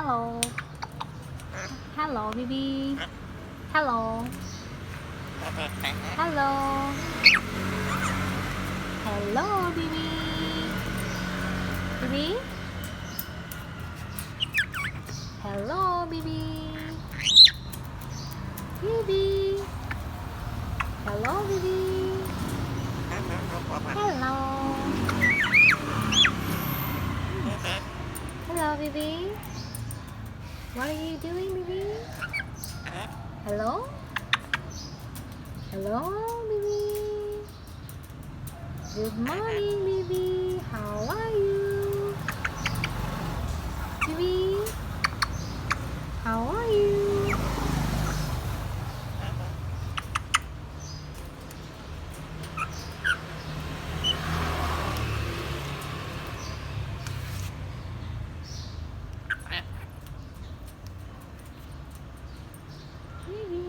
Hello. Hello, Bibi. Hello. Hello. Hello, Bibi. Bibi. Hello, Bibi. Bibi. Hello, Bibi. Hello. Hello, Bibi. What are you doing, Bibi? Hello? Hello, Bibi. Good morning, Bibi. How are you? Bibi, how are you? Bibi.